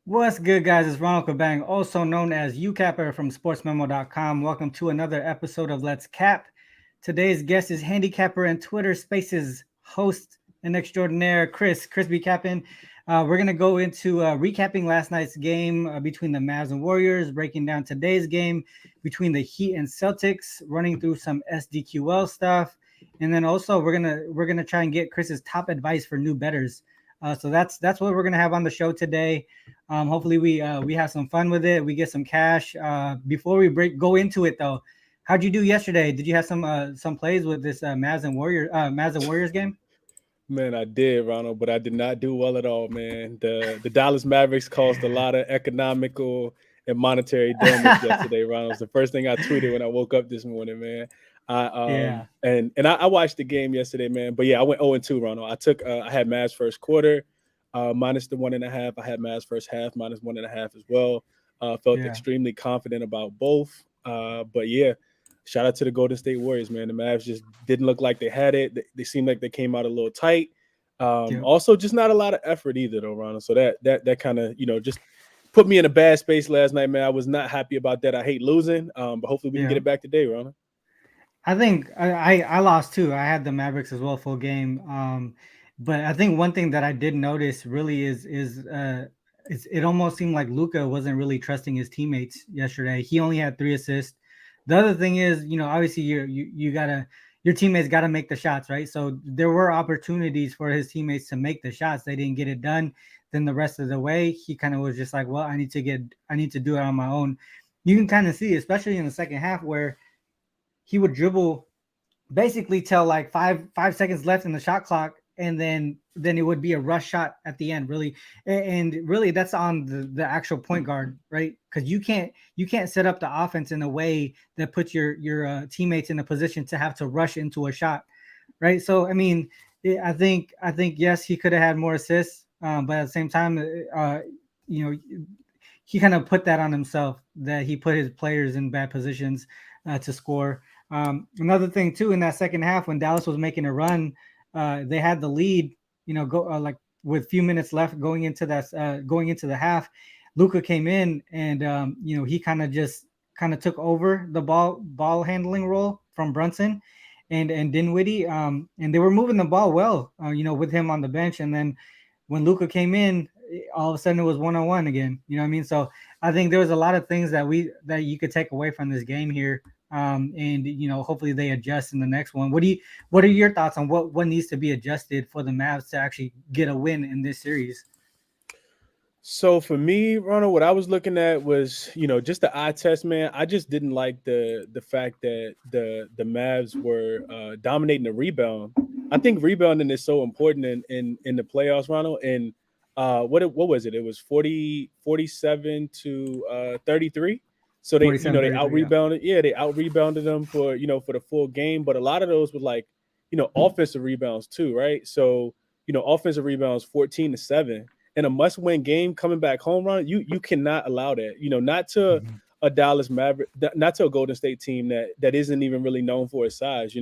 What's good, guys? It's Ronald Kabang, also known as Youcapper from sportsmemo.com. Welcome to another episode of Let's Cap. Today's guest is handicapper and Twitter Spaces host and extraordinaire Chris B. Cappin. We're going to go into recapping last night's game between the Mavs and Warriors, breaking down today's game between the Heat and Celtics, running through some SDQL stuff, and then also we're gonna try and get Chris's top advice for new bettors. So that's what we're gonna have on the show today. Hopefully we have some fun with it. We get some cash. Before we go into it though, how'd you do yesterday? Did you have some plays with this Mavs and Warriors game? Man, I did, Ronald, but I did not do well at all, man. The Dallas Mavericks caused a lot of economical and monetary damage yesterday, Ronald. It was the first thing I tweeted when I woke up this morning, man. Yeah. I watched the game yesterday, man. But yeah, I went 0-2, Ronald. I had Mavs first quarter, minus the 1.5. I had Mavs first half, minus 1.5 as well. Felt Yeah. extremely confident about both. But yeah, shout out to the Golden State Warriors, man. The Mavs just didn't look like they had it. They seemed like they came out a little tight. Yep. Also, just not a lot of effort either, though, Ronald. So that kind of just put me in a bad space last night, man. I was not happy about that. I hate losing, but hopefully we can get Yeah. it back today, Ronald. I think I lost too. I had the Mavericks as well, full game. But I think one thing that I did notice really is it almost seemed like Luka wasn't really trusting his teammates yesterday. He only had 3 assists. The other thing is, obviously you gotta your teammates gotta make the shots, right? So there were opportunities for his teammates to make the shots. They didn't get it done. Then the rest of the way, he kind of was just like, well, I need to do it on my own. You can kind of see, especially in the second half, where he would dribble basically till like five seconds left in the shot clock, and then it would be a rush shot at the end, really. And really that's on the actual point guard, right? Because you can't set up the offense in a way that puts your teammates in a position to have to rush into a shot, right? So I mean, I think yes, he could have had more assists, but at the same time, you know he kind of put that on himself, that he put his players in bad positions to score. Another thing too, in that second half when Dallas was making a run, they had the lead. Go like with few minutes left going into the half. Luka came in and he kind of took over the ball handling role from Brunson and Dinwiddie. And they were moving the ball well, with him on the bench. And then when Luka came in, all of a sudden it was 1-on-1 again. You know what I mean? So I think there was a lot of things that you could take away from this game here. And hopefully they adjust in the next one. What are your thoughts on what needs to be adjusted for the Mavs to actually get a win in this series? So for me, Ronald, what I was looking at was, just the eye test, man. I just didn't like the fact that the Mavs were dominating the rebound. I think rebounding is so important in the playoffs, Ronald. And what was it? It was 47 to 33. So they out 47-33, yeah. rebounded. Yeah, they out rebounded them for the full game. But a lot of those were like, offensive rebounds too, right? So, offensive rebounds 14-7 in a must-win game coming back home run, you cannot allow that. Not to Mhm. a Dallas Maverick, not to a Golden State team that isn't even really known for its size.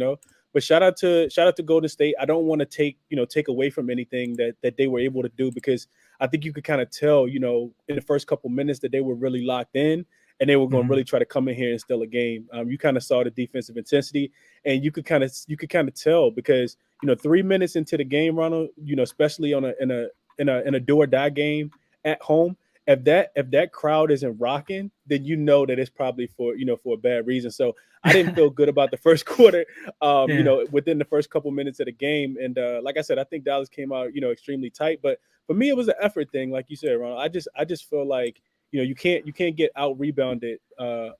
But shout out to Golden State. I don't want to take away from anything that they were able to do, because I think you could kind of tell, in the first couple minutes that they were really locked in and they were going to Mhm. really try to come in here and steal a game. You kind of saw the defensive intensity, and you could kind of tell because 3 minutes into the game, Ronald, especially in a do or die game at home, if that crowd isn't rocking, then that it's probably for a bad reason. So I didn't feel good about the first quarter, Yeah. within the first couple minutes of the game. And like I said, I think Dallas came out, extremely tight. But for me, it was an effort thing, like you said, Ronald. I just feel like you can't get out rebounded,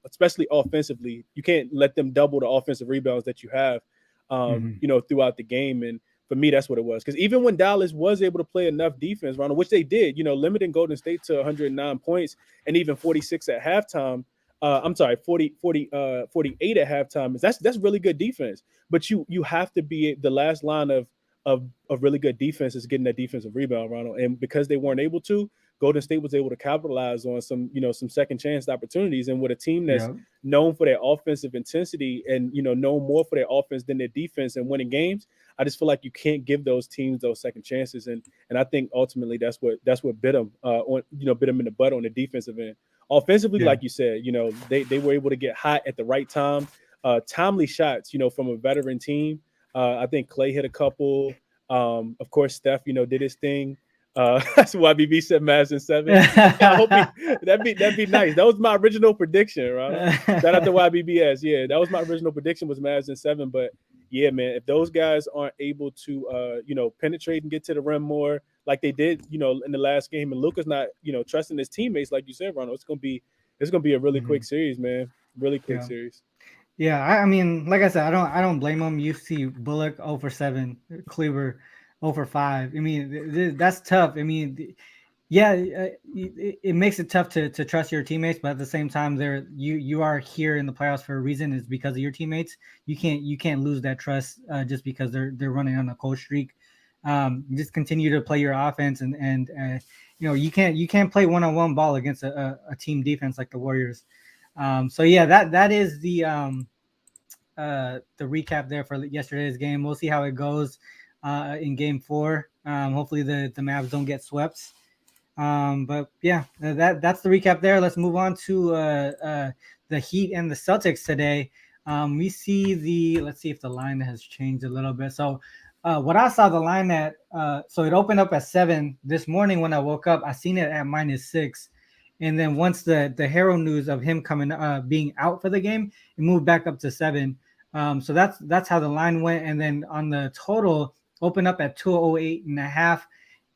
especially offensively. You can't let them double the offensive rebounds that you have, Mhm. throughout the game. And for me, that's what it was. Because even when Dallas was able to play enough defense, Ronald, which they did, limiting Golden State to 109 points and even 46 at halftime. I'm sorry, 48 at halftime. That's really good defense. But you have to be the last line of really good defense is getting that defensive rebound, Ronald. And because they weren't able to, Golden State was able to capitalize on some, some second chance opportunities. And with a team that's Yeah. known for their offensive intensity and, known more for their offense than their defense and winning games, I just feel like you can't give those teams those second chances. And I think ultimately that's what bit them bit them in the butt on the defensive end. Offensively, Yeah. like you said, they were able to get hot at the right time. Timely shots, from a veteran team. I think Clay hit a couple. Of course, Steph, did his thing. That's why BB said Mavs in 7. I hope that'd be nice. That was my original prediction, Ronald. Shout out to YBBS. Yeah, that was my original prediction, was Mavs in 7. But yeah, man, if those guys aren't able to penetrate and get to the rim more like they did, in the last game, and Luka's not, trusting his teammates, like you said, Ronald, it's gonna be a really quick series, man. Really quick Yeah. series. Yeah, I mean, like I said, I don't blame him. You see Bullock 0 for 7, Cleaver 0 for 5. I mean, that's tough. I mean, yeah, it makes it tough to trust your teammates, but at the same time, you are here in the playoffs for a reason. Is because of your teammates. You can't lose that trust just because they're running on a cold streak. Just continue to play your offense, and you can't play one-on-one ball against a team defense like the Warriors. So yeah, that is the recap there for yesterday's game. We'll see how it goes in game 4. Hopefully the Mavs don't get swept. But yeah, that's the recap there. Let's move on to the Heat and the Celtics today. We see let's see if the line has changed a little bit. So what I saw the line at, so it opened up at 7 this morning when I woke up. I seen it at -6. And then once the Hero news of him coming being out for the game, it moved back up to 7. So that's how the line went. And then on the total, opened up at 208.5,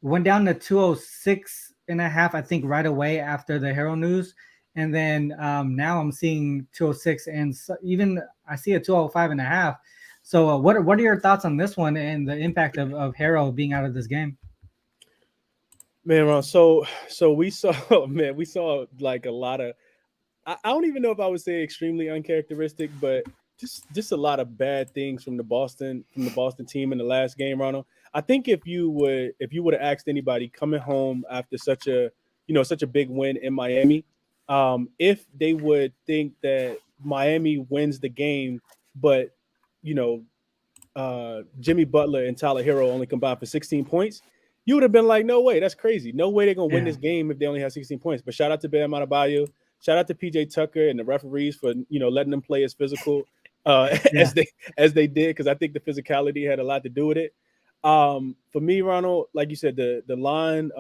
went down to 206.5, I think, right away after the Hero news. And then now I'm seeing 206, and even I see a 205.5. So what are your thoughts on this one and the impact of Hero being out of this game? Man, Ron, so we saw we saw like a lot of, I don't even know if I would say extremely uncharacteristic, but just a lot of bad things from the Boston team in the last game, Ronald. I think if you would have asked anybody coming home after such a big win in Miami, if they would think that Miami wins the game, but you know Jimmy Butler and Tyler Hero only combined for 16 points, you would have been like, no way, that's crazy. No way they're going to win Yeah. this game if they only have 16 points. But shout out to Bam Adebayo. Shout out to PJ Tucker and the referees for, letting them play as physical Yeah. as they did, because I think the physicality had a lot to do with it. For me, Ronald, like you said, the line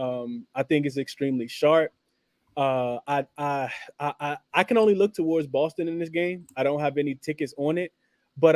I think is extremely sharp. I can only look towards Boston in this game. I don't have any tickets on it, but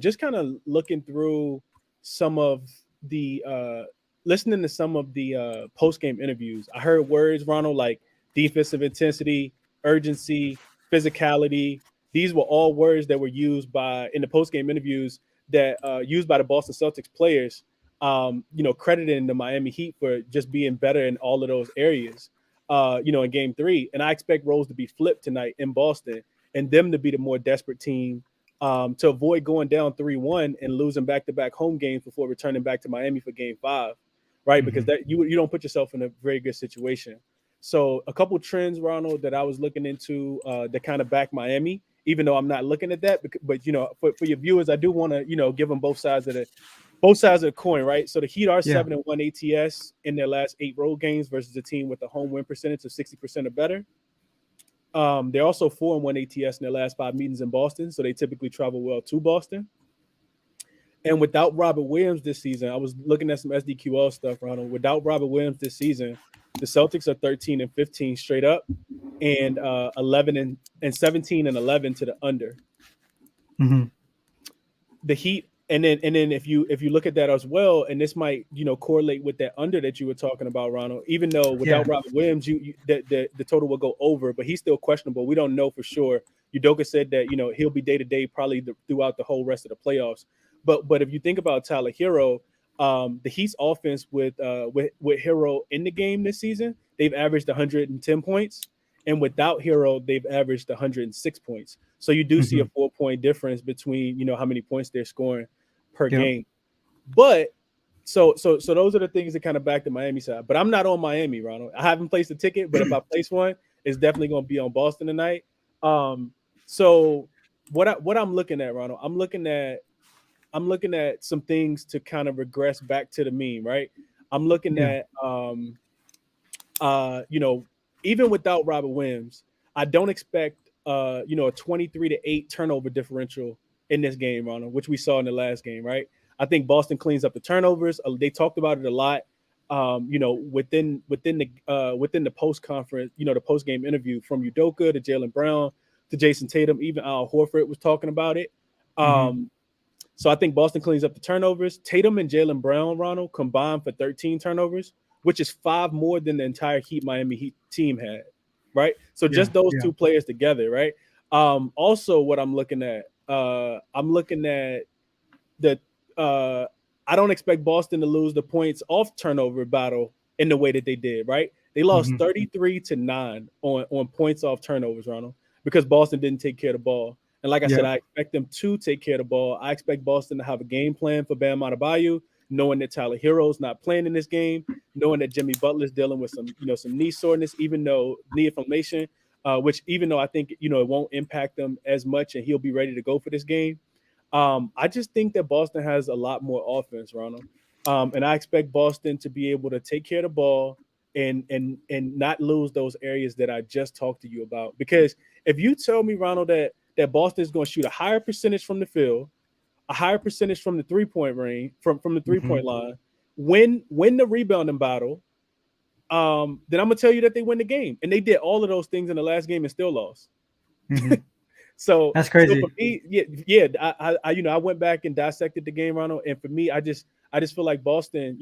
just kind of looking through some of the listening to some of the post game interviews, I heard words, Ronald, like defensive intensity, urgency, physicality. These were all words that were used in the post game interviews that used by the Boston Celtics players. Crediting the Miami Heat for just being better in all of those areas. In game 3. And I expect roles to be flipped tonight in Boston and them to be the more desperate team to avoid going down 3-1 and losing back-to-back home games before returning back to Miami for game 5, right? Because that you don't put yourself in a very good situation. So a couple trends, Ronald, that I was looking into that kind of back Miami, even though I'm not looking at that. But for your viewers, I do want to, give them both sides of the coin, right? So the Heat are Yeah. 7-1 ATS in their last 8 road games versus a team with a home win percentage of 60% or better. They're also 4-1 ATS in their last 5 meetings in Boston, so they typically travel well to Boston. And without Robert Williams this season, I was looking at some SDQL stuff, Ronald. Without Robert Williams this season, the Celtics are 13-15 straight up, and 17-11 to the under. The Heat, and then if you look at that as well, and this might correlate with that under that you were talking about, Ronald. Even though without Robert Williams, the total will go over, but he's still questionable. We don't know for sure. Udoka said that he'll be day to day probably throughout the whole rest of the playoffs. But if you think about Tyler Hero, the Heat's offense with Hero in the game this season, they've averaged 110 points. And without Hero, they've averaged 106 points. So you do see a 4-point difference between, how many points they're scoring per game. But so those are the things that kind of back the Miami side. But I'm not on Miami, Ronald. I haven't placed a ticket, but if I place one, it's definitely going to be on Boston tonight. So what I'm looking at, Ronald, I'm looking at some things to kind of regress back to the mean, right? I'm looking Yeah. at you know, even without Robert Williams, I don't expect a 23-8 turnover differential in this game, Ronald, which we saw in the last game, right? I think Boston cleans up the turnovers. They talked about it a lot. Within the post conference, the post game interview, from Udoka to Jaylen Brown to Jason Tatum, even Al Horford was talking about it. Mm-hmm. So I think Boston cleans up the turnovers. Tatum and Jaylen Brown, Ronald, combined for 13 turnovers, which is 5 more than the entire Miami Heat team had, right? So Yeah. just those Yeah. two players together, right? Also, what I'm looking at the I don't expect Boston to lose the points off turnover battle in the way that they did, right? They lost Mm-hmm. 33-9 on points off turnovers, Ronald, because Boston didn't take care of the ball. And like I said, Yeah. I expect them to take care of the ball. I expect Boston to have a game plan for Bam Adebayo, knowing that Tyler Hero's not playing in this game, knowing that Jimmy Butler's dealing with some knee soreness, even though knee inflammation, which even though I think it won't impact them as much, and he'll be ready to go for this game. I just think that Boston has a lot more offense, Ronald, and I expect Boston to be able to take care of the ball and not lose those areas that I just talked to you about. Because if you tell me, Ronald, that Boston is going to shoot a higher percentage from the field, a higher percentage from the 3-point range, from the 3-point Mm-hmm. line, win the rebounding battle, then I'm gonna tell you that they win the game. And they did all of those things in the last game and still lost. Mm-hmm. That's So for crazy. me, yeah, I went back and dissected the game, Ronald, and for me, I just feel like Boston,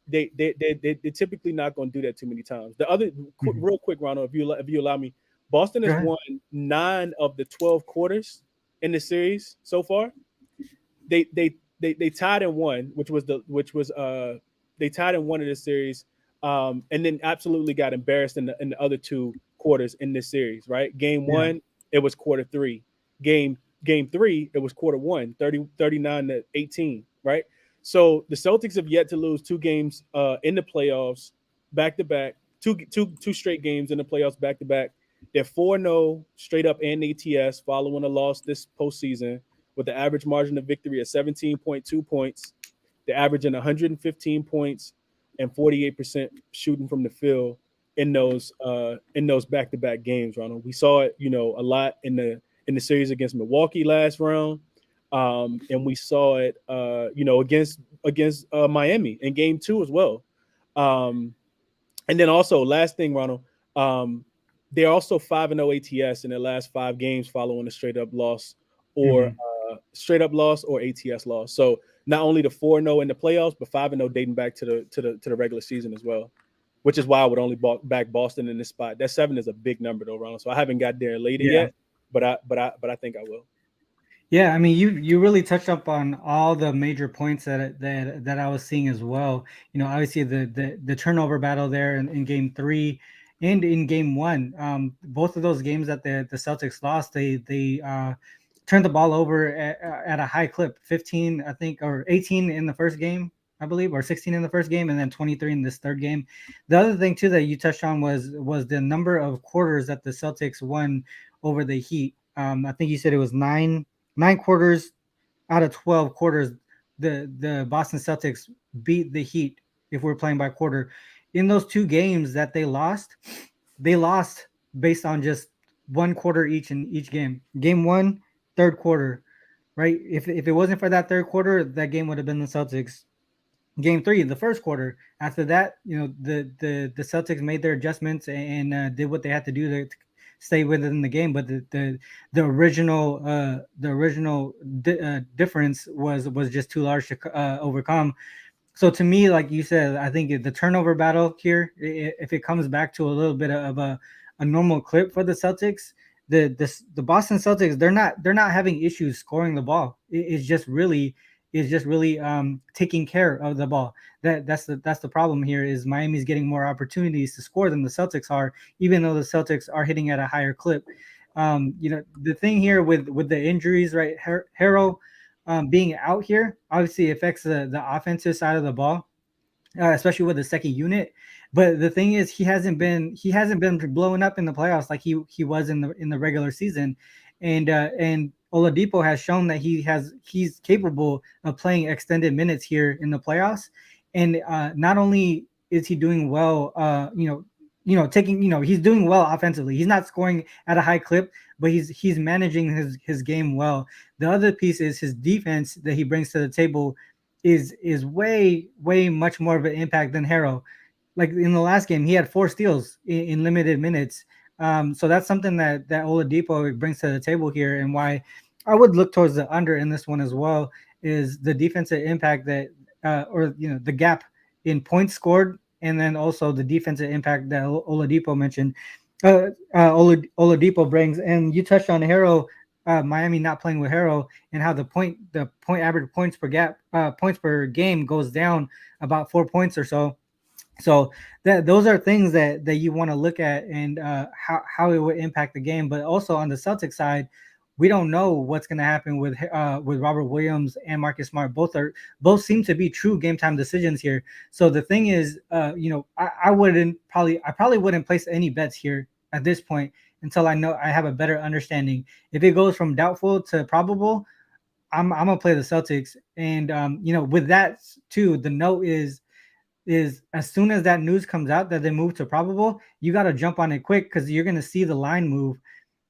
they're typically not going to do that too many times. The other, Mm-hmm. real quick, Ronald, if you allow me, Boston Go has ahead. won 9 of the 12 quarters in the series so far. They tied in one, they tied in one of the series, and then absolutely got embarrassed in the other 2 quarters in this series. Right, game Yeah. one it was quarter three, game three it was quarter one, 39-18. Right, so the Celtics have yet to lose 2 games in the playoffs back to back, two straight games in the playoffs back to back. They're 4-0 straight up and ATS following a loss this postseason with the average margin of victory of 17.2 points. They're averaging 115 points and 48% shooting from the field in those back-to-back games, Ronald. We saw it, a lot in the series against Milwaukee last round. And we saw it against Miami in game 2 as well. Um, and then also, last thing, Ronald, um, they're also 5-0 ATS in their last 5 games following a or Mm-hmm. straight up loss or ATS loss. So not only the 4-0 in the playoffs, but 5-0 dating back to the regular season as well. Which is why I would only back Boston in this spot. That 7 is a big number though, Ronald. So I haven't got there later Yeah. yet, but I think I will. Yeah, I mean, you really touched up on all the major points that I was seeing as well. Obviously the turnover battle there in game three and in game one. Both of those games that the Celtics lost, they turned the ball over at a high clip, 15, I think, or 18 in the first game, I believe, or 16 in the first game, and then 23 in this third game. The other thing too that you touched on was the number of quarters that the Celtics won over the Heat. I think you said it was nine quarters out of 12 quarters, the Boston Celtics beat the Heat if we're playing by quarter. In those 2 games that they lost based on just 1 quarter each in each game. Game one, third quarter, right? If it wasn't for that third quarter, that game would have been the Celtics. Game three, the first quarter. After that, the Celtics made their adjustments and did what they had to do to stay within the game. But the original difference was just too large to overcome. So to me, like you said, I think the turnover battle here, if it comes back to a little bit of a normal clip for the Celtics, the Boston Celtics, they're not having issues scoring the ball. It's just really taking care of the ball. That's the problem here is Miami's getting more opportunities to score than the Celtics are, even though the Celtics are hitting at a higher clip. The thing here with the injuries, right? Harrell. being out here obviously affects the offensive side of the ball, especially with the second unit. But the thing is, he hasn't been blowing up in the playoffs like he was in the regular season, and Oladipo has shown that he's capable of playing extended minutes here in the playoffs, and not only is he doing well, taking he's doing well offensively. He's not scoring at a high clip, but he's managing his game well. The other piece is his defense that he brings to the table is way much more of an impact than Harrow. Like in the last game, he had 4 steals in limited minutes. So that's something that Oladipo brings to the table here, and why I would look towards the under in this one as well is the defensive impact that, or the gap in points scored, and then also the defensive impact that Oladipo mentioned. Oladipo brings, and you touched on Harrow, Miami not playing with Harrow, and how the point average points per game goes down about 4 points or so. So those are things that you want to look at, and how it would impact the game. But also on the Celtics side, we don't know what's going to happen with Robert Williams and Marcus Smart. Both seem to be true game time decisions here. So the thing is, I probably wouldn't place any bets here at this point until I have a better understanding. If it goes from doubtful to probable, I'm gonna play the Celtics. And with that too, the note is as soon as that news comes out that they move to probable, you got to jump on it quick, because you're going to see the line move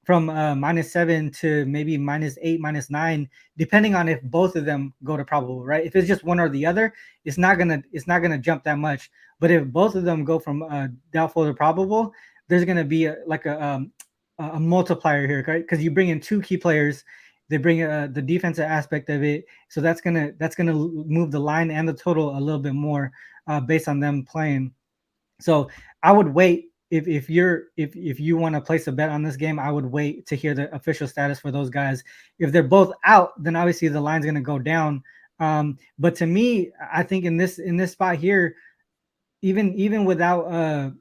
from -7 to maybe -8, -9, depending on if both of them go to probable, right? If it's just one or the other, it's not gonna jump that much. But if both of them go from doubtful to probable, there's gonna be a multiplier here, right? Because you bring in 2 key players, they bring the defensive aspect of it, so that's gonna move the line and the total a little bit more, based on them playing. So I would wait if you want to place a bet on this game. I would wait to hear the official status for those guys. If they're both out, then obviously the line's going to go down. But to me, I think in this spot here, even without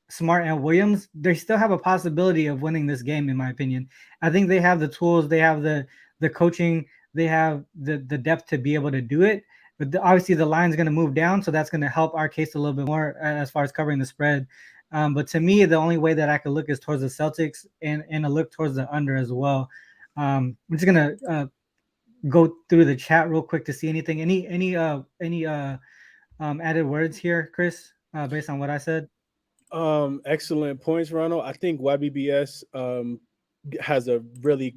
Smart and Williams, they still have a possibility of winning this game, in my opinion. I think they have the tools, they have the coaching, they have the depth to be able to do it. But obviously the line's going to move down, so that's going to help our case a little bit more as far as covering the spread. But to me, the only way that I could look is towards the Celtics, and a look towards the under as well. I'm just gonna go through the chat real quick to see anything, any added words here, Chris, based on what I said. Excellent points, Ronald. I think YBBS has a really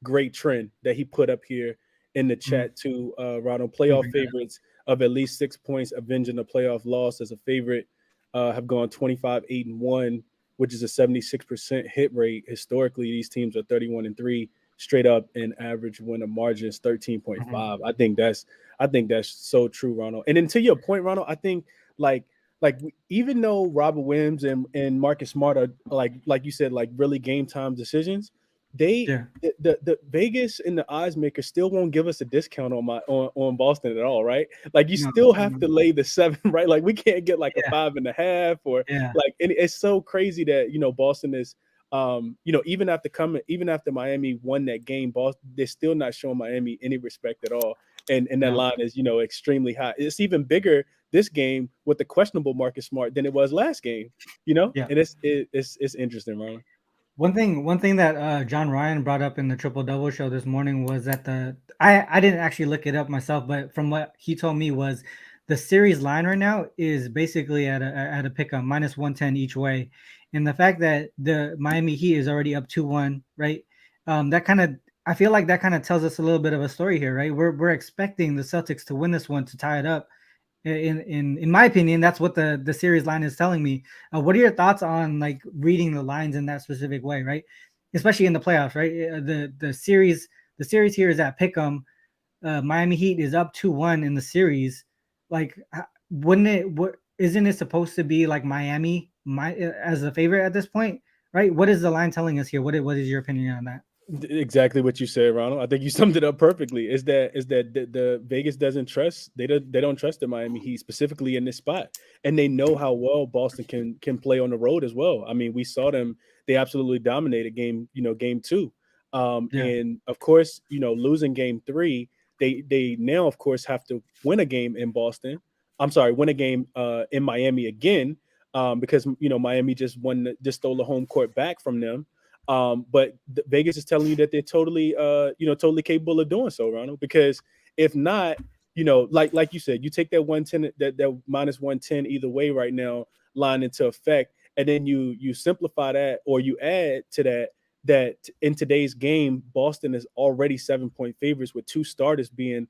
great trend that he put up here in the chat too. Ronald, playoff favorites of at least 6 points, avenging a playoff loss as a favorite, have gone 25-8-1, which is a 76% hit rate. Historically, these teams are 31-3 straight up, and average win margin is 13.5. I think that's so true, Ronald. And then to your point, Ronald, I think like even though Robert Williams and Marcus Smart are like you said, like really game time decisions, the Vegas and the odds makers still won't give us a discount on Boston at all, right? Like you still have to lay the 7, right? Like we can't get like a 5.5 or like, and it's so crazy that Boston is even after Miami won that game, Boston, they're still not showing Miami any respect at all. And that line is, extremely high. It's even bigger this game with the questionable Marcus Smart than it was last game, and it's interesting, Ron. One thing that John Ryan brought up in the Triple Double show this morning was that I didn't actually look it up myself, but from what he told me was the series line right now is basically at a pick-up -110 each way, and the fact that the Miami Heat is already up 2-1, right? I feel like that kind of tells us a little bit of a story here, right? We're expecting the Celtics to win this one to tie it up. In my opinion, that's what the series line is telling me. What are your thoughts on like reading the lines in that specific way, right? Especially in the playoffs, right? The series here is at pick'em. Miami Heat is up 2-1 in the series. Like, isn't it supposed to be like Miami as a favorite at this point, right? What is the line telling us here? What is your opinion on that? Exactly what you said, Ronald. I think you summed it up perfectly. Is that the Vegas doesn't trust, they don't trust the Miami Heat specifically in this spot, and they know how well Boston can play on the road as well. I mean, we saw them; they absolutely dominated game 2. Yeah. And of course, losing game 3, they now of course have to win a game in Boston. I'm sorry, win a game in Miami again, because Miami just stole the home court back from them. But Vegas is telling you that they're totally capable of doing so, Ronald. Because if not, like you said, you take that 110, that minus 110 either way right now line into effect, and then you simplify that, or you add to that in today's game, Boston is already 7-point favorites with 2 starters being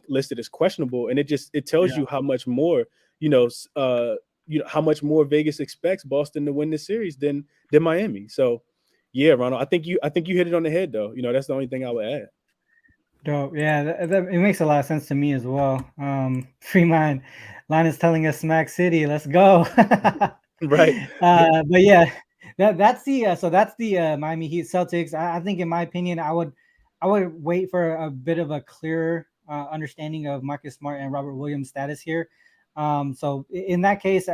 listed as questionable, and it tells Yeah. you how much more you know how much more Vegas expects Boston to win this series than Miami. So yeah, Ronald, I think you hit it on the head though. That's the only thing I would add. Dope. Yeah, it makes a lot of sense to me as well. Fremont line is telling us Smack City. Let's go. Right. But yeah, that's the that's the Miami Heat Celtics. I think, in my opinion, I would wait for a bit of a clearer understanding of Marcus Smart and Robert Williams' status here. So in that case,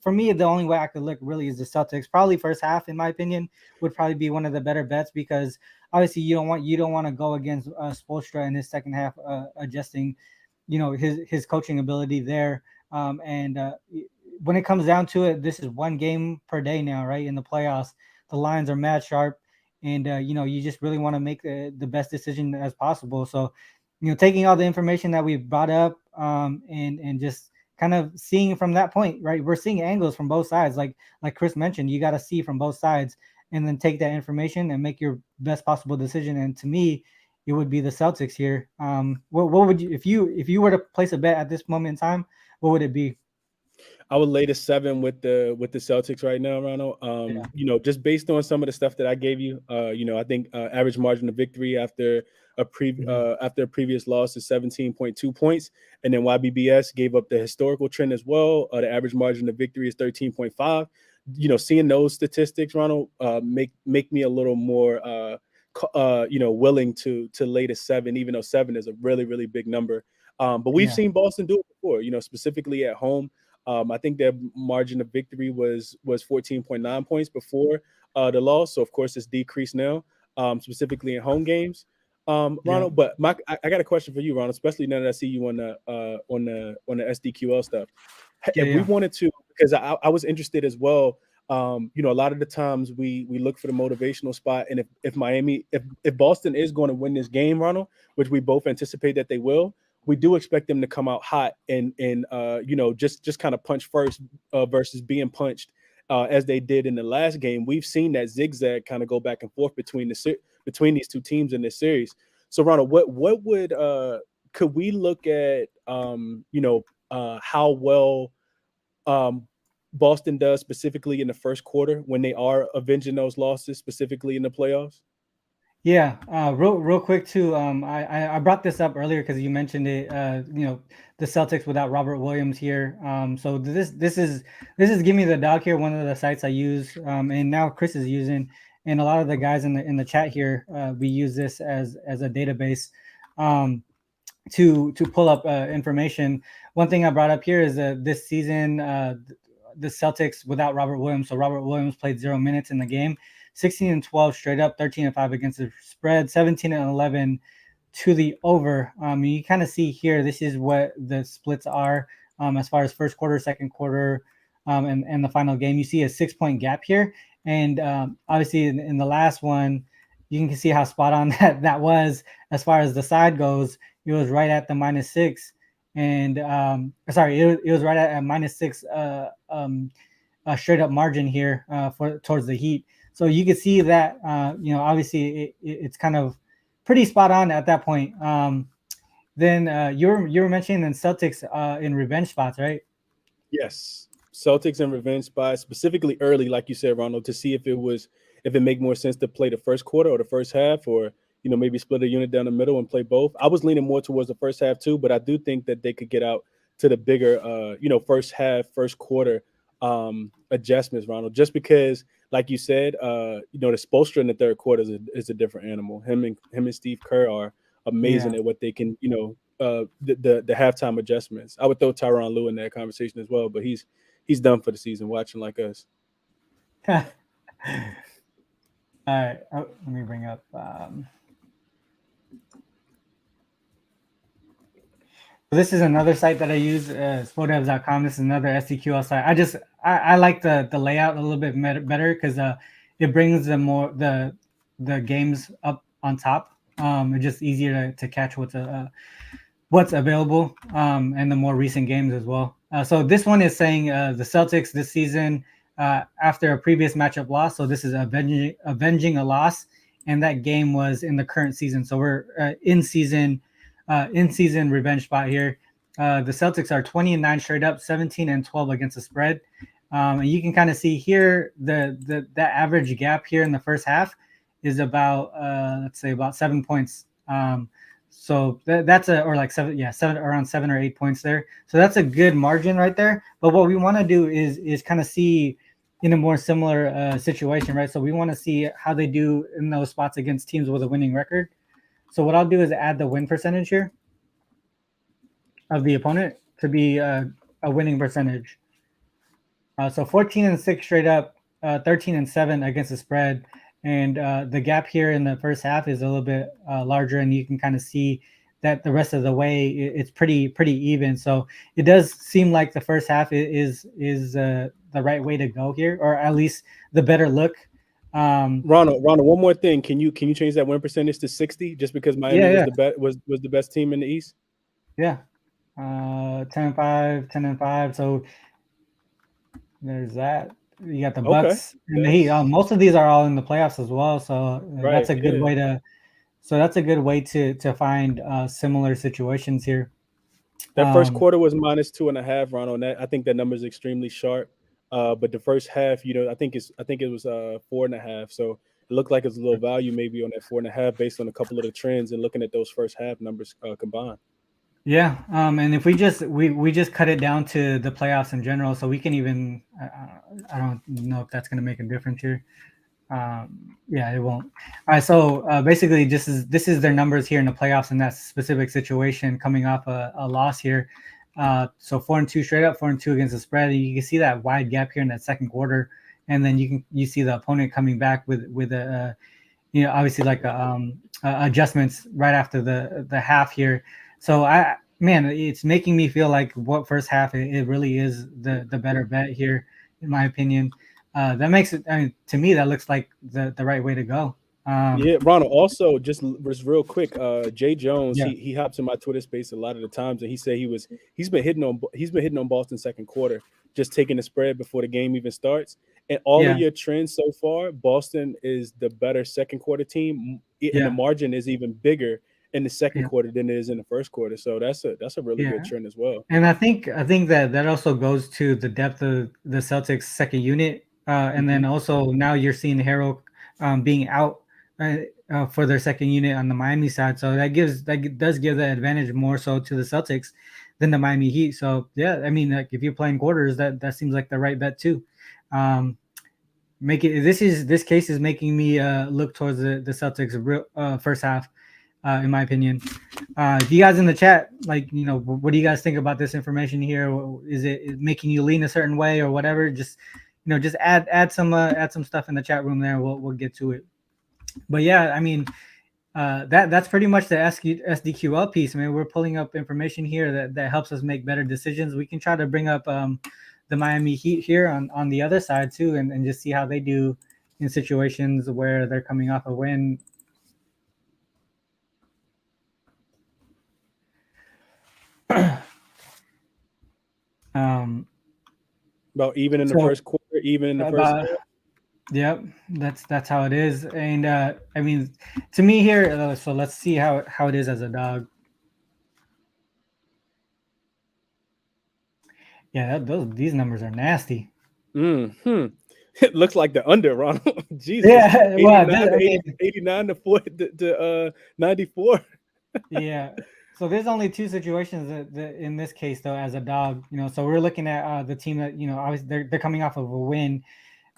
for me, the only way I could look really is the Celtics. Probably first half, in my opinion, would probably be one of the better bets, because obviously you don't want to go against Spoelstra in his second half, adjusting, his coaching ability there. And when it comes down to it, this is one game per day now, right? In the playoffs, the lines are mad sharp, and you just really want to make the best decision as possible. So, taking all the information that we've brought up, and just kind of seeing from that point, right? We're seeing angles from both sides, like Chris mentioned. You got to see from both sides, and then take that information and make your best possible decision. And to me, it would be the Celtics here. What would you, if you were to place a bet at this moment in time, what would it be? I would lay the 7 with the Celtics right now, Ronald. Yeah. Just based on some of the stuff that I gave you, I think average margin of victory Mhm. after a previous loss is 17.2 points, and then YBBS gave up the historical trend as well. The average margin of victory is 13.5. Seeing those statistics, Ronald, make me a little more willing to lay the 7, even though 7 is a really really big number. But we've Yeah. seen Boston do it before, specifically at home. I think their margin of victory was 14.9 points before the loss. So of course it's decreased now, specifically in home games. Yeah. Ronald, but I got a question for you, Ronald, especially now that I see you on the SDQL stuff. Yeah. If we Yeah. wanted to, because I was interested as well. A lot of the times we look for the motivational spot, and if Boston is going to win this game, Ronald, which we both anticipate that they will, we do expect them to come out hot and just kind of punch first, versus being punched, as they did in the last game. We've seen that zigzag kind of go back and forth between these two teams in this series. So Ronald, what would could we look at how well um, Boston does specifically in the first quarter when they are avenging those losses, specifically in the playoffs? Yeah, real quick too. I brought this up earlier because you mentioned it. The Celtics without Robert Williams here. So this is Give Me the Dog here, one of the sites I use, and now Chris is using, and a lot of the guys in the chat here, we use this as a database, um, to pull up information. One thing I brought up here is that this season, the Celtics without Robert Williams. So Robert Williams played 0 minutes in the game. 16 and 12 straight up, 13 and 5 against the spread, 17 and 11 to the over. You kind of see here, this is what the splits are, as far as first quarter, second quarter, and the final game. You see a 6 point gap here. And obviously, in the last one, you can see how spot on that was as far as the side goes. It was right at the -6. And sorry, it was right at -6, straight up margin here, for towards the Heat. So you can see that, obviously it's kind of pretty spot on at that point. Then you were mentioning then Celtics in revenge spots, right? Yes, Celtics and revenge spot, specifically early, like you said, Ronald, to see if it make more sense to play the first quarter or the first half, or maybe split a unit down the middle and play both. I was leaning more towards the first half too, but I do think that they could get out to the bigger, first half, first quarter adjustments, Ronald. Just because, like you said, the Spoelstra in the third quarter is a different animal. Him and Steve Kerr are amazing Yeah. at what they can, the halftime adjustments. I would throw Tyronn Lue in that conversation as well, but he's done for the season watching like us. All right, let me bring up. This is another site that I use, spodevs.com. This is another SDQL site. I like the layout a little bit better because it brings the games up on top. It's just easier to catch what's available, and the more recent games as well. So this one is saying the Celtics this season, after a previous matchup loss. So this is avenging a loss, and that game was in the current season. So we're in season revenge spot here. The Celtics are 20-9 straight up, 17-12 against the spread. And you can kind of see here that average gap here in the first half is about let's say about 7 points. So that's or like seven around 7 or 8 points there. So that's a good margin right there. But what we want to do is kind of see in a more similar situation, right? So we want to see how they do in those spots against teams with a winning record. So what I'll do is add the win percentage here of the opponent to be a winning percentage. So 14-6 straight up, 13-7 against the spread. And the gap here in the first half is a little bit larger, and you can kind of see that the rest of the way it's pretty even. So it does seem like the first half is the right way to go here, or at least the better look. Ronald, one more thing. Can you change that win percentage to 60 just because Miami was the best team in the East? Yeah. 10-5, 10-5. So there's that. You got the Bucks and the Heat. Most of these are all in the playoffs as well. So that's a good way to. So that's a good way to find similar situations here. That first quarter was -2.5, Ronald. I think that number is extremely sharp. But the first half, I think it was 4.5. So it looked like it's a little value maybe on that 4.5 based on a couple of the trends and looking at those first half numbers combined. Yeah, and if we just cut it down to the playoffs in general, so we can even I don't know if that's going to make a difference here. Yeah, it won't. All right, so basically, this is their numbers here in the playoffs in that specific situation, coming off a loss here. So 4-2 straight up, 4-2 against the spread. You can see that wide gap here in that second quarter, and then you see the opponent coming back with a obviously like adjustments right after the half here. So it's making me feel like what first half it really is the better bet here, in my opinion. That makes it. I mean, to me, that looks like the right way to go. Yeah, Ronald. Also, just real quick, Jay Jones, Yeah. he hops in my Twitter space a lot of the times, and he said he's been hitting on Boston second quarter, just taking the spread before the game even starts. And all of your trends so far, Boston is the better second quarter team, and the margin is even bigger in the second quarter than it is in the first quarter. So that's a really good trend as well. And I think that also goes to the depth of the Celtics second unit, and then also now you're seeing Harrell being out for their second unit on the Miami side, so that does give the advantage more so to the Celtics than the Miami Heat. So yeah, I mean, like if you're playing quarters, that seems like the right bet too. This case is making me look towards the Celtics first half, in my opinion. If you guys in the chat, what do you guys think about this information here? Is it making you lean a certain way or whatever? Just add some stuff in the chat room there. We'll get to it. But yeah, I mean, that's pretty much the SDQL piece. I mean, we're pulling up information here that helps us make better decisions. We can try to bring up the Miami Heat here on the other side too, and just see how they do in situations where they're coming off a win. About even in the first quarter, even in the first half. Yep, that's how it is. And I mean, to me here, so let's see how it is as a dog. Yeah, these numbers are nasty. It looks like the under, Ronald. Jesus. Yeah, 89 to 94. Yeah. So there's only two situations that in this case though, as a dog, so we're looking at the team that, obviously they're coming off of a win,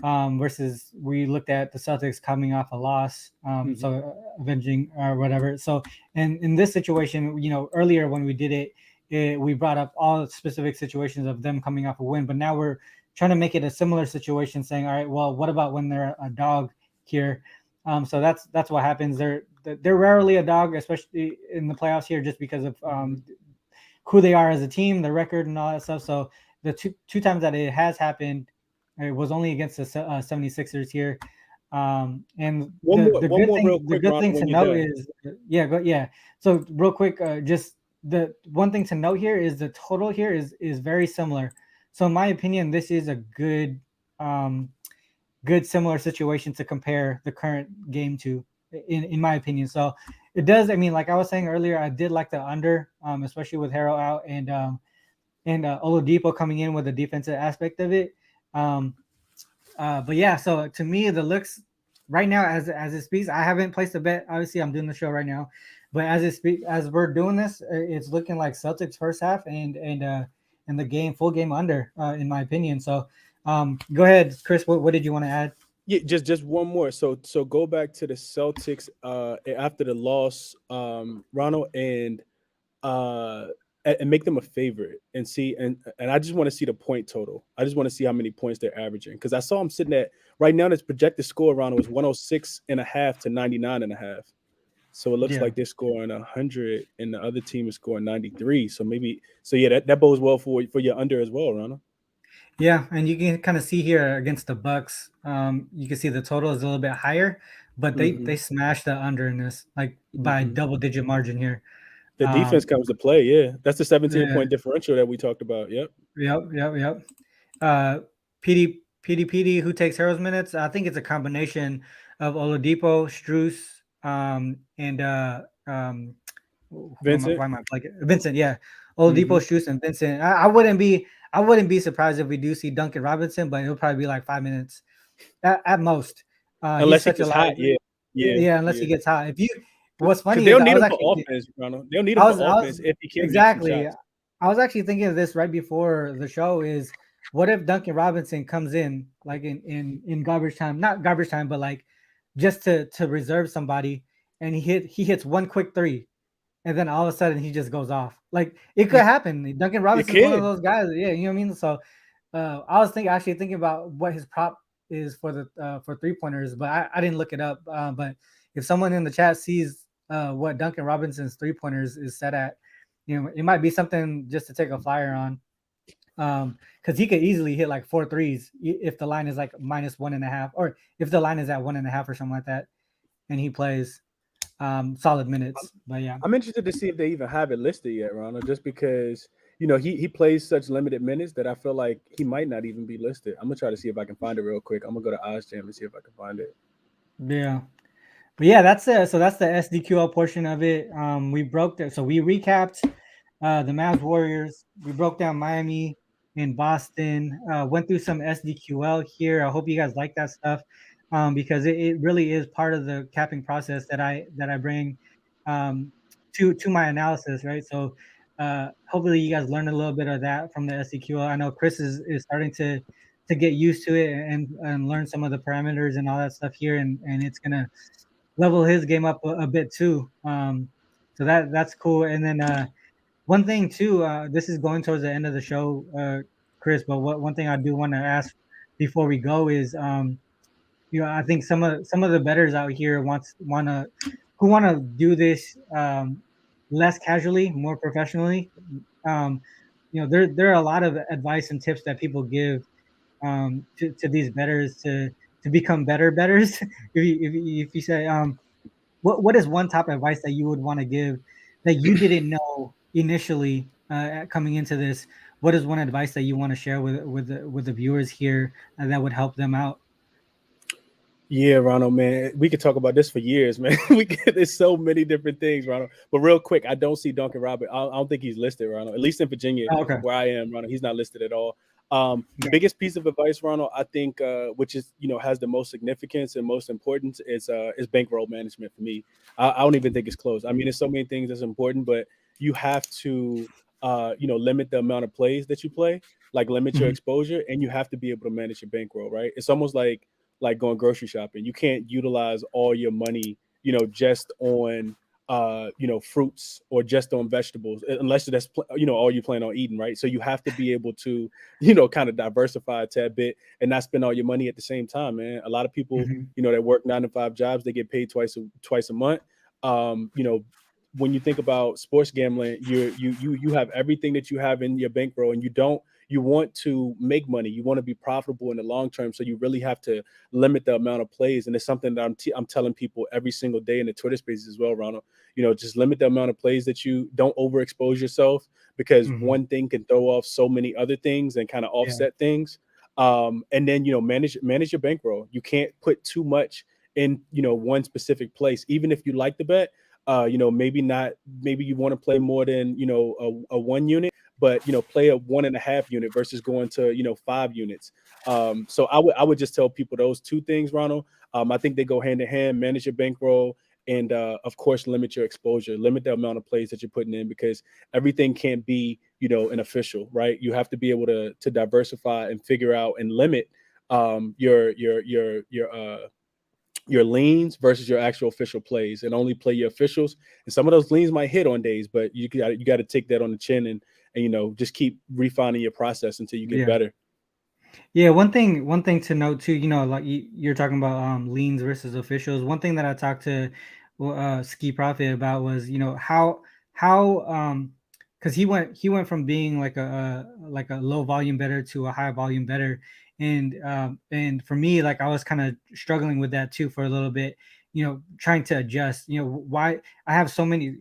versus we looked at the Celtics coming off a loss, so avenging or whatever. So in this situation, earlier when we did it, we brought up all specific situations of them coming off a win, but now we're trying to make it a similar situation, saying, all right, well, what about when they're a dog here? So that's what happens. They're rarely a dog, especially in the playoffs here, just because of who they are as a team, their record, and all that stuff. So the two times that it has happened, it was only against the 76ers here. And One more real the quick, good Ronald, thing when to you're note done. is yeah. So real quick, just the one thing to note here is the total here is very similar. So in my opinion, this is a um good similar situation to compare the current game to, in my opinion. So it does. I mean, like I was saying earlier, I did like the under, especially with Harrow out and Oladipo coming in with the defensive aspect of it. Um, but yeah, so to me, the looks right now as it speaks, I haven't placed a bet. Obviously, I'm doing the show right now, but as we're doing this, it's looking like Celtics first half and the game full game under, in my opinion. So go ahead, Chris. What did you want to add? Yeah, just one more. So go back to the Celtics after the loss, Ronald, uh and make them a favorite and see, and I just want to see the point total. I just want to see how many points they're averaging, because I saw them sitting at right now. This projected score, Ronald, was 106 and a half to 99 and a half. So it looks Yeah. like they're scoring 100 and the other team is scoring 93. So maybe, so yeah, that bodes well for your under as well, Ronald. Yeah, and you can kind of see here against the Bucks, you can see the total is a little bit higher, but they Hmm. smashed the under in this like by Hmm. double digit margin here. The defense Um, comes to play. Yeah, that's the 17 yeah, point differential that we talked about. Yep. yep. PD, who takes Harrow's minutes? I think it's a combination of Oladipo, Struess, and Vincent. why am I like Vincent? Yeah, Hmm. Oladipo, Struess, and Vincent. I wouldn't be surprised if we do see Duncan Robinson, but it'll probably be like 5 minutes at most. He's Unless he such a gets live. hot. Yeah. Yeah. Yeah, unless he Yeah. gets hot. If you, what's Because funny is they'll I need was him for actually offense, Ronald. They'll need him I for was I was offense if he can make some exactly. shots. I was actually thinking of this right before the show. Is what if Duncan Robinson comes in like in garbage time, not garbage time, but like just to reserve somebody, and he hits one quick three, and then all of a sudden he just goes off. Like it could happen. Duncan It Robinson's one of can. those guys. Yeah, you know what I mean. So I was actually thinking about what his prop is for 3 pointers, but I didn't look it up. But if someone in the chat sees what Duncan Robinson's 3 pointers is set at, it might be something just to take a flyer on. Because he could easily hit like four threes if the line is like minus 1.5, or if the line is at 1.5 or something like that, and he plays solid minutes. But yeah. I'm interested to see if they even have it listed yet, Ronald, just because he plays such limited minutes that I feel like he might not even be listed. I'm gonna try to see if I can find it real quick. I'm gonna go to OzJam and see if I can find it. Yeah. But yeah, that's the SDQL portion of it. We broke that, so we recapped the Mavs Warriors. We broke down Miami and Boston. Went through some SDQL here. I hope you guys like that stuff, because it really is part of the capping process that I bring um, to my analysis, right? So hopefully you guys learned a little bit of that from the SDQL. I know Chris is starting to get used to it and learn some of the parameters and all that stuff here, and it's gonna level his game up a bit too. So that's cool. And then one thing too, this is going towards the end of the show, Chris. But one thing I do want to ask before we go is, I think some of the bettors out here who wanna do this less casually, more professionally. Um, there are a lot of advice and tips that people give to these bettors to become better betters. If you say what is one top advice that you would want to give that you didn't know initially coming into this? What is one advice that you want to share with the viewers here that would help them out? Yeah, Ronald, man, we could talk about this for years, man. There's so many different things, Ronald. But real quick, I don't see Duncan Robert. I don't think he's listed, Ronald. At least in Virginia, Oh, okay, where I am, Ronald, he's not listed at all. okay. Biggest piece of advice, Ronald, I think, which is has the most significance and most importance, is bankroll management for me. I don't even think it's close. I mean, there's so many things that's important, but you have to, limit the amount of plays that you play, like limit your Mhm. exposure, and you have to be able to manage your bankroll, right? It's almost like going grocery shopping. You can't utilize all your money, just on fruits or just on vegetables, unless that's all you plan on eating, right? So you have to be able to, kind of diversify a tad bit and not spend all your money at the same time, man. A lot of people, Mhm. that work 9 to 5 jobs, they get paid twice a month. When you think about sports gambling, you have everything that you have in your bankroll, and you want to make money, you want to be profitable in the long term, so you really have to limit the amount of plays. And it's something that I'm telling people every single day in the Twitter spaces as well, Ronald. Just limit the amount of plays that you don't overexpose yourself, because Mhm. one thing can throw off so many other things and kind of Yeah. offset things. And then manage your bankroll. You can't put too much in one specific place, even if you like the bet. Maybe not. Maybe you want to play more than a 1 unit, but play a 1.5 unit versus going to 5 units. So I would just tell people those two things, Ronald. I think they go hand in hand. Manage your bankroll, and of course, limit your exposure. Limit the amount of plays that you're putting in, because everything can't be an official, right? You have to be able to diversify and figure out and limit your leans versus your actual official plays, and only play your officials. And some of those leans might hit on days, but you got to take that on the chin, and just keep refining your process until you get Yeah. better. Yeah, one thing to note too, like you're talking about leans versus officials. One thing that I talked to Ski Profit about was, how because he went from being like a low volume better to a high volume better. And for me, like I was kind of struggling with that too for a little bit, trying to adjust. Why I have so many,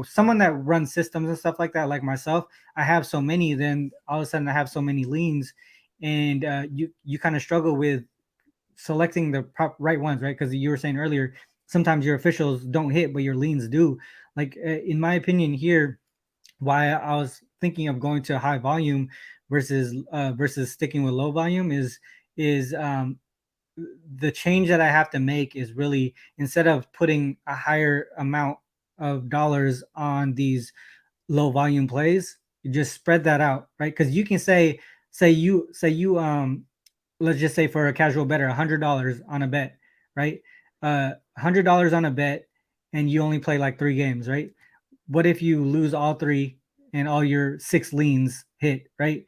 someone that runs systems and stuff like that, like myself, I have so many, then all of a sudden I have so many leans, and you kind of struggle with selecting the right ones, right? Because you were saying earlier, sometimes your officials don't hit, but your leans do. Like in my opinion, here, why I was thinking of going to high volume versus sticking with low volume is the change that I have to make is really, instead of putting a higher amount of dollars on these low volume plays, you just spread that out, right? Because you can say you let's just say for a casual better, $100 on a bet, right? $100 on a bet, and you only play like 3 games, right? What if you lose all three and all your 6 leans hit, right?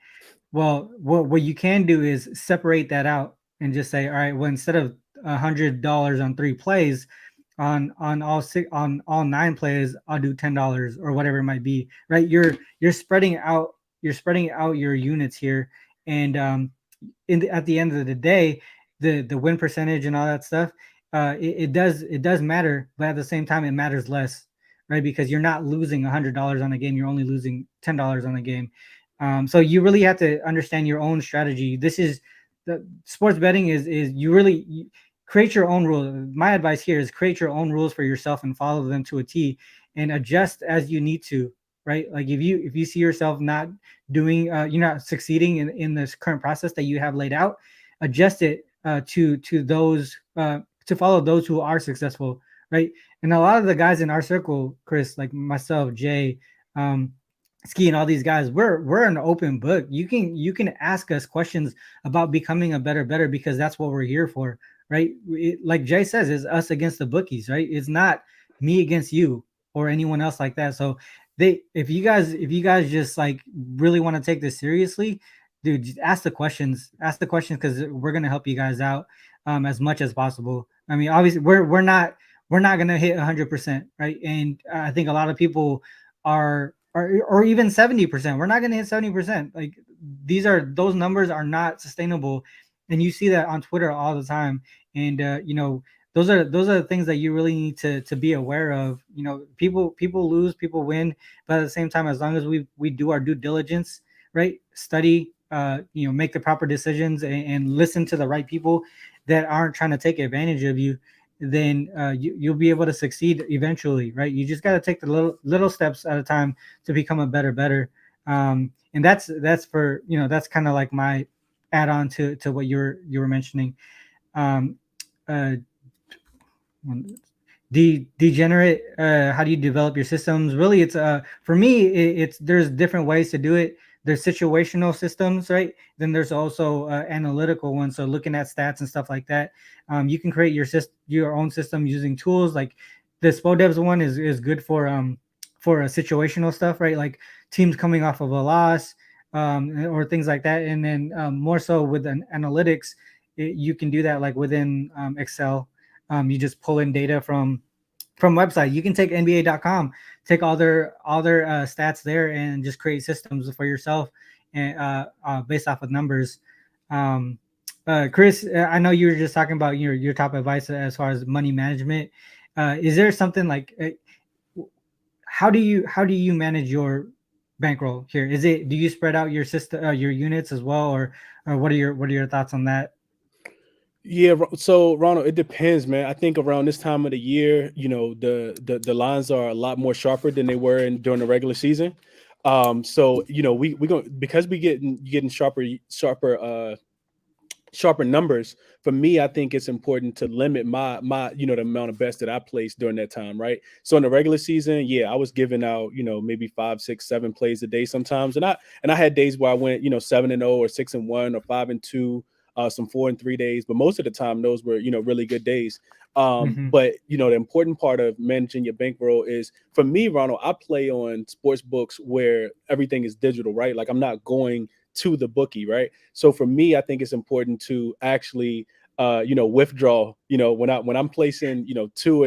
Well, what you can do is separate that out and just say, all right, well, instead of $100 on 3 plays, on all 9 plays, I'll do $10 or whatever it might be. Right? You're spreading out your units here, and at the end of the day, the win percentage and all that stuff, it does matter, but at the same time, it matters less, right? Because you're not losing $100 on a game, you're only losing $10 on a game. So you really have to understand your own strategy. This is the sports betting is create your own rules. My advice here is create your own rules for yourself and follow them to a T, and adjust as you need to. Right? Like if you see yourself not doing, you're not succeeding in this current process that you have laid out, adjust it to those to follow those who are successful. Right? And a lot of the guys in our circle, Chris, like myself, Jay, um, Ski, and all these guys, we're an open book. You can ask us questions about becoming a better, because that's what we're here for, right? Like Jay says, it's us against the bookies, right? It's not me against you or anyone else like that. So if you guys just like really want to take this seriously, dude, just ask the questions, because we're gonna help you guys out as much as possible. I mean, obviously, we're not gonna hit 100%, right? And I think a lot of people or even 70%. We're not going to hit 70%. Like those numbers are not sustainable, and you see that on Twitter all the time. And those are the things that you really need to be aware of. People lose, people win, but at the same time, as long as we do our due diligence, right? Study, make the proper decisions, and listen to the right people that aren't trying to take advantage of you, then you'll be able to succeed eventually, right? You just got to take the little steps at a time to become a better. And that's for that's kind of like my add on to what you were mentioning. Um, uh, degenerate, how do you develop your systems? Really, it's for me, it's there's different ways to do it. There's situational systems, right? Then there's also analytical ones, so looking at stats and stuff like that. You can create your own system using tools like the SPO devs one is good for situational stuff, right? Like teams coming off of a loss, or things like that. And then more so with an analytics, you can do that like within Excel. You just pull in data from website. You can take NBA.com, take all their stats there, and just create systems for yourself, and based off of numbers. Um, Chris, I know you were just talking about your top advice as far as money management. Is there something like how do you manage your bankroll here? Is it, do you spread out your system, your units as well, or what are your thoughts on that? Yeah, so Ronald, it depends, man. I think around this time of the year, the lines are a lot more sharper than they were during the regular season. So we going because we getting sharper numbers. For me, I think it's important to limit my the amount of bets that I placed during that time, right? So in the regular season, yeah, I was giving out maybe 5, 6, 7 plays a day sometimes, and I had days where I went 7-0 or 6-1 or 5-2, some 4-3 days, but most of the time those were really good days. Hmm. But the important part of managing your bankroll is, for me, Ronald, I play on sports books where everything is digital, right? Like I'm not going to the bookie, right? So for me, I think it's important to actually withdraw, when I'm placing, 2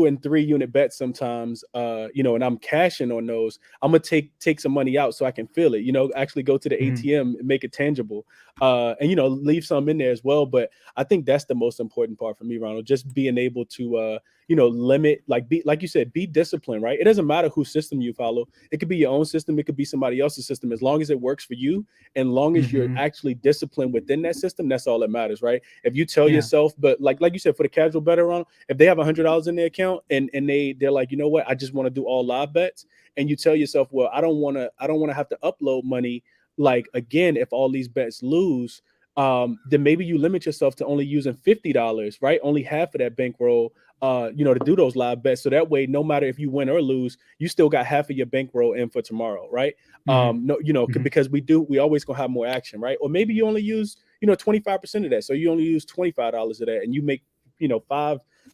and 3 unit bets sometimes, and I'm cashing on those. I'm gonna take some money out so I can feel it, actually go to the Hmm. ATM and make it tangible, and leave some in there as well. But I think that's the most important part for me, Ronald, just being able to limit, like, be like you said, be disciplined, right? It doesn't matter whose system you follow. It could be your own system, it could be somebody else's system. As long as it works for you, and long as you're Hmm. actually disciplined within that system, that's all that matters, right? If you tell Yeah. yourself, but like you said, for the casual better, on, if they have $100 in their account, and they're like, you know what, I just want to do all live bets, and you tell yourself, well, I don't want to have to upload money, like, again, if all these bets lose, then maybe you limit yourself to only using $50, right? Only half of that bankroll, to do those live bets. So that way, no matter if you win or lose, you still got half of your bankroll in for tomorrow, right? Hmm. No, Hmm. because we always gonna have more action, right? Or maybe you only use 25% of that, so you only use $25 of that, and you make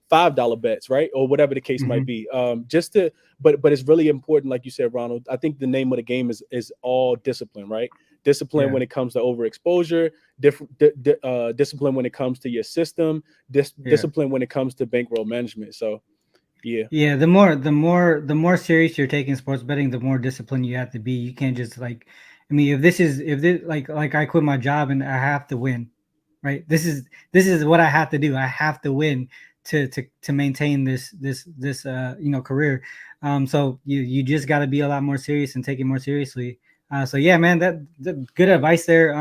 $5 bets, right? Or whatever the case might Hmm. be. Just to, but it's really important, like you said, Ronald. I think the name of the game is all discipline, right? Discipline Yeah. when it comes to overexposure, discipline when it comes to your system, Yeah. discipline when it comes to bankroll management. So yeah. Yeah, the more serious you're taking sports betting, the more disciplined you have to be. You can't just like, I mean, if this like I quit my job and I have to win, right? This is what I have to do. I have to win to maintain this career. So you just got to be a lot more serious and take it more seriously. So yeah, man, that good advice there.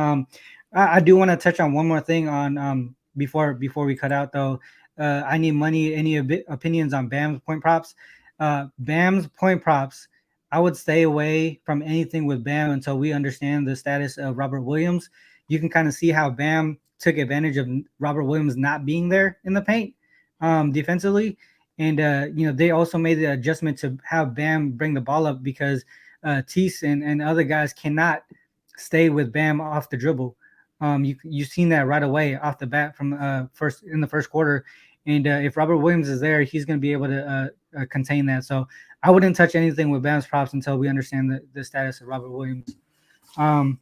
I do want to touch on one more thing on before we cut out though. I need money. Any opinions on Bam's point props? Bam's point props. I would stay away from anything with Bam until we understand the status of Robert Williams. You can kind of see how Bam took advantage of Robert Williams not being there in the paint defensively. And they also made the adjustment to have Bam bring the ball up because Tease and other guys cannot stay with Bam off the dribble. You've seen that right away off the bat from first in the first quarter, and if Robert Williams is there, he's going to be able to contain that. So I wouldn't touch anything with Bam's props until we understand the status of Robert Williams. Um,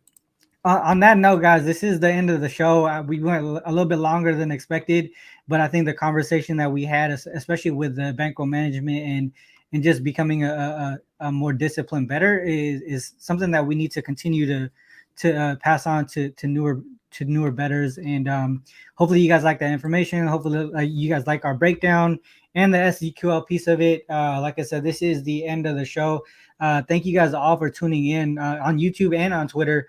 on that note, guys, this is the end of the show. We went a little bit longer than expected, but I think the conversation that we had, especially with the bankroll management and just becoming a more disciplined better, is something that we need to continue to pass on to newer betters. And hopefully you guys like that information. Hopefully you guys like our breakdown and the SDQL piece of it. Like I said, this is the end of the show. Thank you guys all for tuning in on YouTube and on Twitter.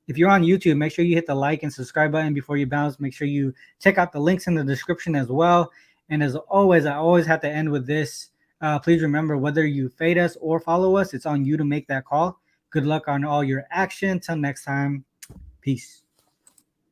If you're on YouTube, make sure you hit the like and subscribe button before you bounce. Make sure you check out the links in the description as well. And as always, I always have to end with this. Please remember, whether you fade us or follow us, it's on you to make that call. Good luck on all your action. Till next time, peace.